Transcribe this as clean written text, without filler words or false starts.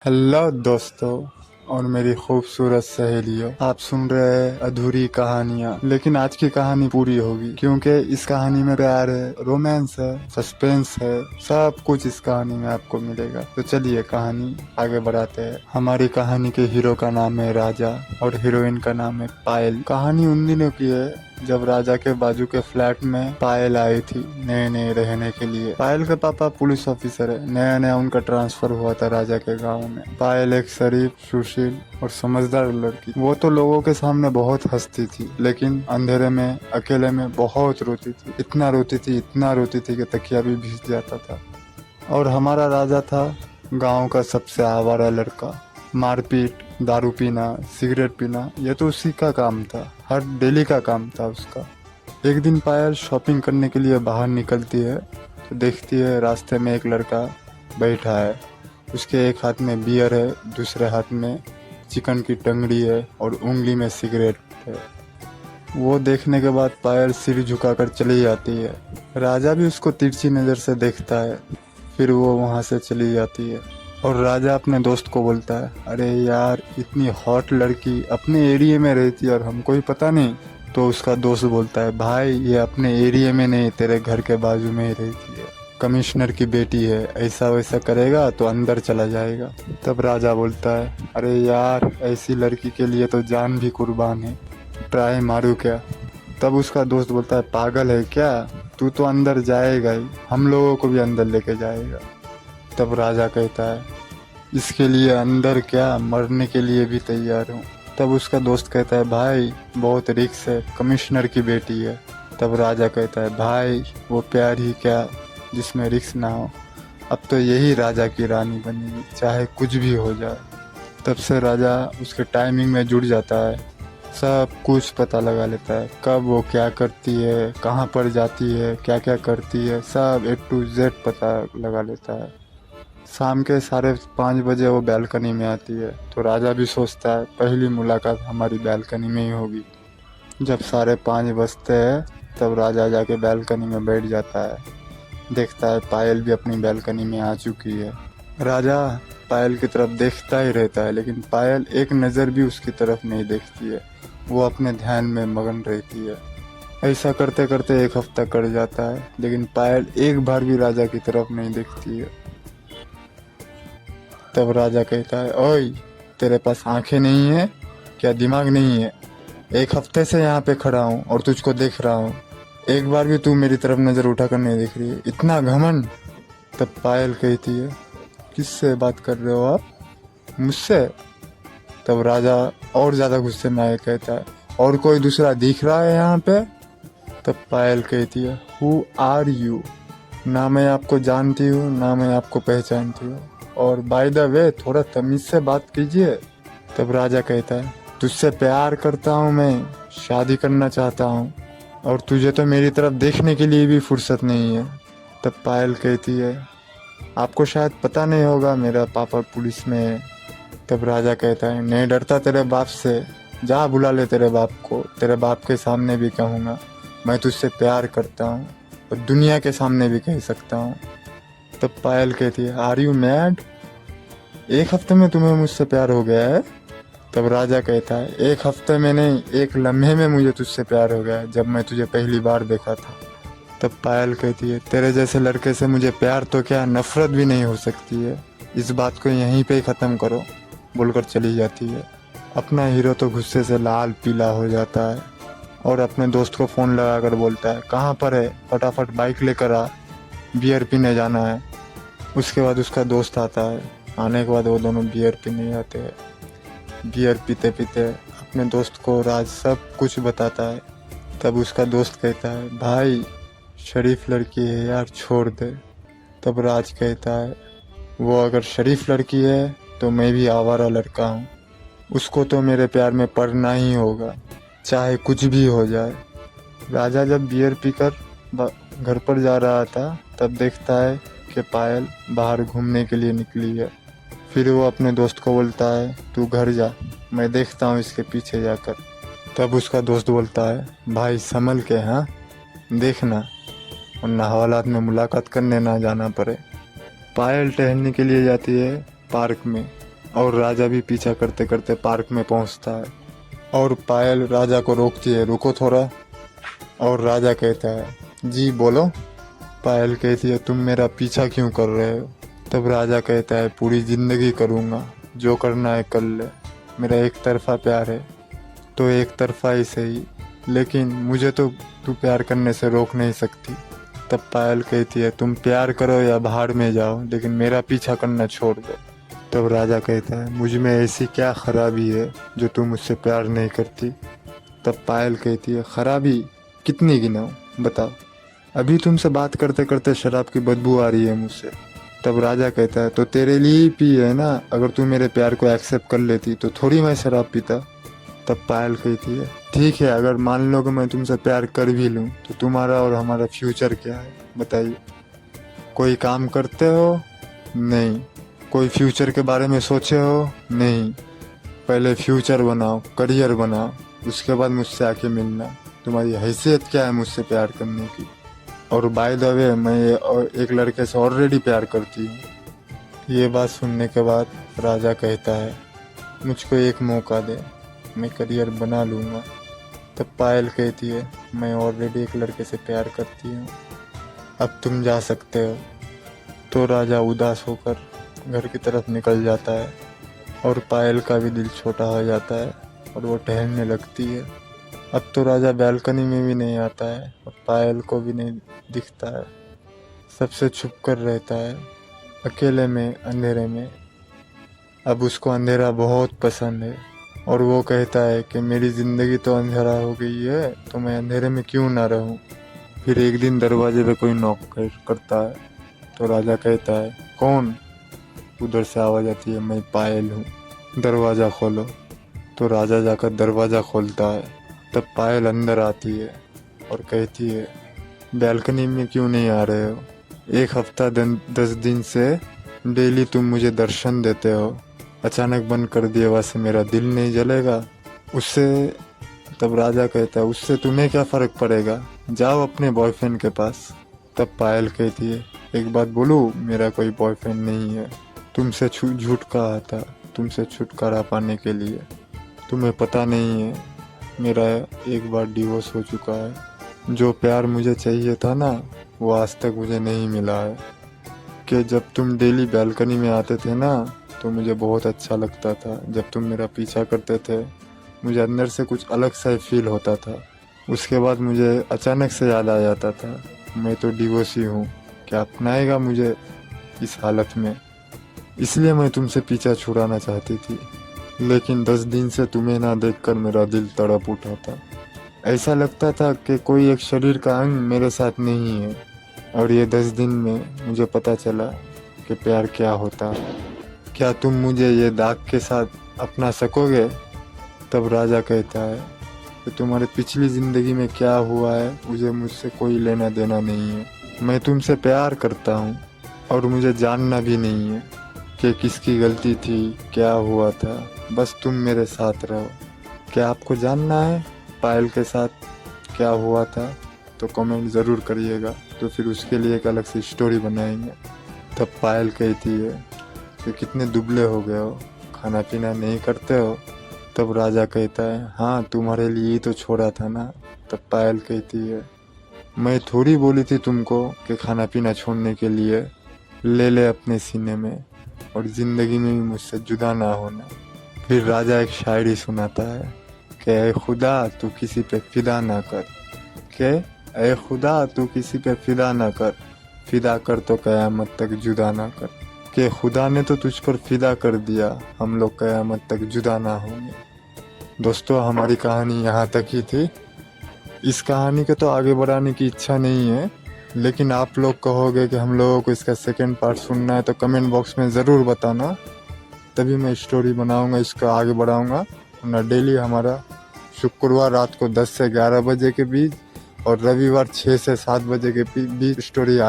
Hello दोस्तों और मेरी खूबसूरत सहेलियों, आप सुन रहे हैं अधूरी कहानियाँ। लेकिन आज की कहानी पूरी होगी क्योंकि इस कहानी में प्यार है, रोमांस है, सस्पेंस है, सब कुछ इस कहानी में आपको मिलेगा। तो चलिए कहानी आगे बढ़ाते हैं। हमारी कहानी के हीरो का नाम है राजा और हीरोइन का नाम है पायल। कहानी उन दिनों की है जब राजा के बाजू के फ्लैट में पायल आई थी नए नए रहने के लिए। पायल के पापा पुलिस ऑफिसर है, नया नया उनका ट्रांसफर हुआ था राजा के गांव में। पायल एक शरीफ, सुशील और समझदार लड़की। वो तो लोगों के सामने बहुत हंसती थी, लेकिन अंधेरे में अकेले में बहुत रोती थी। इतना रोती थी कि तकिया भी भीग जाता था। और हमारा राजा था गांव का सबसे आवारा लड़का। मारपीट, दारू पीना, सिगरेट पीना, ये तो उसी का काम था, हर डेली का काम था उसका। एक दिन पायल शॉपिंग करने के लिए बाहर निकलती है तो देखती है रास्ते में एक लड़का बैठा है। उसके एक हाथ में बियर है, दूसरे हाथ में चिकन की टंगड़ी है और उंगली में सिगरेट है। वो देखने के बाद पायल सिर झुकाकर चली जाती है। राजा भी उसको तिरछी नज़र से देखता है, फिर वो वहाँ से चली जाती है। और राजा अपने दोस्त को बोलता है, अरे यार, इतनी हॉट लड़की अपने एरिया में रहती है और हमको ही पता नहीं। तो उसका दोस्त बोलता है, भाई ये अपने एरिया में नहीं, तेरे घर के बाजू में ही रहती है, कमिश्नर की बेटी है, ऐसा वैसा करेगा तो अंदर चला जाएगा। तब राजा बोलता है, अरे यार, ऐसी लड़की के लिए तो जान भी कुर्बान है, ट्राई मारू क्या। तब उसका दोस्त बोलता है, पागल है क्या, तू तो अंदर जाएगा ही, हम लोगों को भी अंदर लेके जाएगा। तब राजा कहता है, इसके लिए अंदर क्या, मरने के लिए भी तैयार हूँ। तब उसका दोस्त कहता है, भाई बहुत रिक्स है, कमिश्नर की बेटी है। तब राजा कहता है, भाई वो प्यार ही क्या जिसमें रिक्स ना हो। अब तो यही राजा की रानी बनेगी, चाहे कुछ भी हो जाए। तब से राजा उसके टाइमिंग में जुड़ जाता है, सब कुछ पता लगा लेता है, कब वो क्या करती है, कहाँ पर जाती है, क्या क्या करती है, सब A to Z पता लगा लेता है। शाम के 5:30 बजे वो बैल्कनी में आती है तो राजा भी सोचता है पहली मुलाकात हमारी बैल्कनी में ही होगी। जब 5:30 बजते हैं तब राजा जाके बैल्कनी में बैठ जाता है। देखता है पायल भी अपनी बैल्कनी में आ चुकी है। राजा पायल की तरफ देखता ही रहता है, लेकिन पायल एक नज़र भी उसकी तरफ नहीं देखती है, वो अपने ध्यान में मगन रहती है। ऐसा करते करते एक हफ्ता कट जाता है, लेकिन पायल एक बार भी राजा की तरफ नहीं देखती है। तब राजा कहता है, ओए, तेरे पास आंखें नहीं है क्या, दिमाग नहीं है? एक हफ्ते से यहाँ पे खड़ा हूँ और तुझको देख रहा हूँ, एक बार भी तू मेरी तरफ नज़र उठाकर नहीं देख रही है, इतना घमंड। तब पायल कहती है, किससे बात कर रहे हो आप, मुझसे? तब राजा और ज़्यादा गुस्से में आए कहता है, और कोई दूसरा दिख रहा है यहाँ पे? तब पायल कहती है, हु आर यू, ना मैं आपको जानती हूँ ना मैं आपको पहचानती हूँ, और बाय द वे थोड़ा तमीज़ से बात कीजिए। तब राजा कहता है, तुझसे प्यार करता हूँ मैं, शादी करना चाहता हूँ, और तुझे तो मेरी तरफ देखने के लिए भी फुर्सत नहीं है। तब पायल कहती है, आपको शायद पता नहीं होगा मेरा पापा पुलिस में है। तब राजा कहता है, नहीं डरता तेरे बाप से, जा बुला ले तेरे बाप को, तेरे बाप के सामने भी कहूँगा मैं तुझसे प्यार करता हूँ, और दुनिया के सामने भी कह सकता हूँ। तब पायल कहती है, आर यू मैड, एक हफ्ते में तुम्हें मुझसे प्यार हो गया है? तब राजा कहता है, एक हफ्ते में नहीं, एक लम्हे में मुझे तुझसे प्यार हो गया है, जब मैं तुझे पहली बार देखा था। तब पायल कहती है, तेरे जैसे लड़के से मुझे प्यार तो क्या, नफरत भी नहीं हो सकती है, इस बात को यहीं पे ही ख़त्म करो, बोलकर चली जाती है। अपना हीरो तो गुस्से से लाल पीला हो जाता है और अपने दोस्त को फ़ोन लगाकर बोलता है, कहाँ पर है, फटाफट बाइक लेकर आ, बियर पीने जाना है। उसके बाद उसका दोस्त आता है, आने के बाद वो दोनों बियर पीने जाते हैं। बियर पीते पीते अपने दोस्त को राज सब कुछ बताता है। तब उसका दोस्त कहता है, भाई शरीफ लड़की है यार, छोड़ दे। तब राज कहता है, वो अगर शरीफ लड़की है तो मैं भी आवारा लड़का हूँ, उसको तो मेरे प्यार में पड़ना ही होगा, चाहे कुछ भी हो जाए। राजा जब बियर पीकर घर पर जा रहा था तब देखता है कि पायल बाहर घूमने के लिए निकली है। फिर वो अपने दोस्त को बोलता है, तू घर जा, मैं देखता हूँ इसके पीछे जाकर। तब उसका दोस्त बोलता है, भाई संभल के, हाँ, देखना, वरना हवालात में मुलाकात करने ना जाना पड़े। पायल टहलने के लिए जाती है पार्क में। और राजा भी पीछा करते करते पार्क में पहुंचता है और पायल राजा को रोकती है, रुको थोड़ा। और राजा कहता है, जी बोलो। पायल कहती है, तुम मेरा पीछा क्यों कर रहे हो? तब राजा कहता है, पूरी जिंदगी करूँगा, जो करना है कर ले, मेरा एक तरफा प्यार है। तो एक तरफा ही सही, लेकिन मुझे तो तू प्यार करने से रोक नहीं सकती। तब पायल कहती है, तुम प्यार करो या बाहर में जाओ, लेकिन मेरा पीछा करना छोड़ दो। तब राजा कहता है, मुझ में ऐसी क्या खराबी है जो तुम मुझसे प्यार नहीं करती? तब पायल कहती है, खराबी कितनी गिनाऊं, बताओ। अभी तुमसे बात करते करते शराब की बदबू आ रही है मुझसे। तब राजा कहता है, तो तेरे लिए ही पी है ना, अगर तू मेरे प्यार को एक्सेप्ट कर लेती तो थोड़ी मैं शराब पीता। तब पायल कहती है, ठीक है, अगर मान लो कि मैं तुमसे प्यार कर भी लूँ तो तुम्हारा और हमारा फ्यूचर क्या है, बताइए। कोई काम करते हो? नहीं। कोई फ्यूचर के बारे में सोचे हो? नहीं। पहले फ्यूचर बनाओ, करियर बनाओ, उसके बाद मुझसे आके मिलना। तुम्हारी हैसियत क्या है मुझसे प्यार करने की? और बाय द वे, मैं एक लड़के से ऑलरेडी प्यार करती हूँ। ये बात सुनने के बाद राजा कहता है, मुझको एक मौका दे, मैं करियर बना लूँगा। तब पायल कहती है, मैं ऑलरेडी एक लड़के से प्यार करती हूँ, अब तुम जा सकते हो। तो राजा उदास होकर घर की तरफ निकल जाता है और पायल का भी दिल छोटा हो जाता है और वो टहलने लगती है। अब तो राजा बैल्कनी में भी नहीं आता है और पायल को भी नहीं दिखता है, सबसे छुप कर रहता है, अकेले में, अंधेरे में। अब उसको अंधेरा बहुत पसंद है और वो कहता है कि मेरी ज़िंदगी तो अंधेरा हो गई है, तो मैं अंधेरे में क्यों ना रहूं। फिर एक दिन दरवाजे पे कोई नॉक करता है तो राजा कहता है, कौन? उधर से आवाज़ आती है, मैं पायल हूँ, दरवाज़ा खोलो। तो राजा जाकर दरवाज़ा खोलता है। तब पायल अंदर आती है और कहती है, बैल्कनी में क्यों नहीं आ रहे हो? 1 हफ्ता 10 दिन से डेली तुम मुझे दर्शन देते हो, अचानक बंद कर दिए, वैसे मेरा दिल नहीं जलेगा उससे? तब राजा कहता है, उससे तुम्हें क्या फ़र्क पड़ेगा, जाओ अपने बॉयफ्रेंड के पास। तब पायल कहती है, एक बात बोलूँ, मेरा कोई बॉयफ्रेंड नहीं है, तुमसे झूठ कहा था, तुमसे छुटकारा पाने के लिए। तुम्हें पता नहीं है, मेरा एक बार डिवोर्स हो चुका है। जो प्यार मुझे चाहिए था ना, वो आज तक मुझे नहीं मिला है। कि जब तुम डेली बैल्कनी में आते थे ना, तो मुझे बहुत अच्छा लगता था। जब तुम मेरा पीछा करते थे, मुझे अंदर से कुछ अलग सा फील होता था। उसके बाद मुझे अचानक से याद आ जाता था, मैं तो डिवोर्सी हूँ, क्या अपनाएगा मुझे इस हालत में? इसलिए मैं तुमसे पीछा छुड़ाना चाहती थी, लेकिन 10 दिन से तुम्हें ना देखकर मेरा दिल तड़प उठा था। ऐसा लगता था कि कोई एक शरीर का अंग मेरे साथ नहीं है। और ये 10 दिन में मुझे पता चला कि प्यार क्या होता है। क्या तुम मुझे ये दाग के साथ अपना सकोगे? तब राजा कहता है कि तुम्हारे पिछली ज़िंदगी में क्या हुआ है मुझे मुझसे कोई लेना देना नहीं है। मैं तुमसे प्यार करता हूँ और मुझे जानना भी नहीं है कि किसकी गलती थी, क्या हुआ था, बस तुम मेरे साथ रहो। क्या आपको जानना है पायल के साथ क्या हुआ था? तो कमेंट ज़रूर करिएगा, तो फिर उसके लिए एक अलग से स्टोरी बनाएंगे। तब पायल कहती है कि कितने दुबले हो गए हो, खाना पीना नहीं करते हो? तब राजा कहता है, हाँ तुम्हारे लिए ही तो छोड़ा था ना। तब पायल कहती है, मैं थोड़ी बोली थी तुमको कि खाना पीना छोड़ने के लिए, ले ले अपने सीने में और ज़िंदगी में भी मुझसे जुदा ना होना। फिर राजा एक शायरी सुनाता है कि ऐ खुदा तू किसी पे फिदा ना कर, के ऐ खुदा तू किसी पे फिदा ना कर, फिदा कर तो क़यामत तक जुदा ना कर। कि खुदा ने तो तुझ पर फिदा कर दिया, हम लोग क़यामत तक जुदा ना होंगे। दोस्तों, हमारी कहानी यहाँ तक ही थी। इस कहानी को तो आगे बढ़ाने की इच्छा नहीं है, लेकिन आप लोग कहोगे कि हम लोगों को इसका सेकंड पार्ट सुनना है तो कमेंट बॉक्स में ज़रूर बताना, तभी मैं स्टोरी बनाऊंगा, इसका आगे बढ़ाऊंगा। वरना डेली हमारा शुक्रवार रात को 10 से 11 बजे के बीच और रविवार 6 से 7 बजे के बीच स्टोरी आए।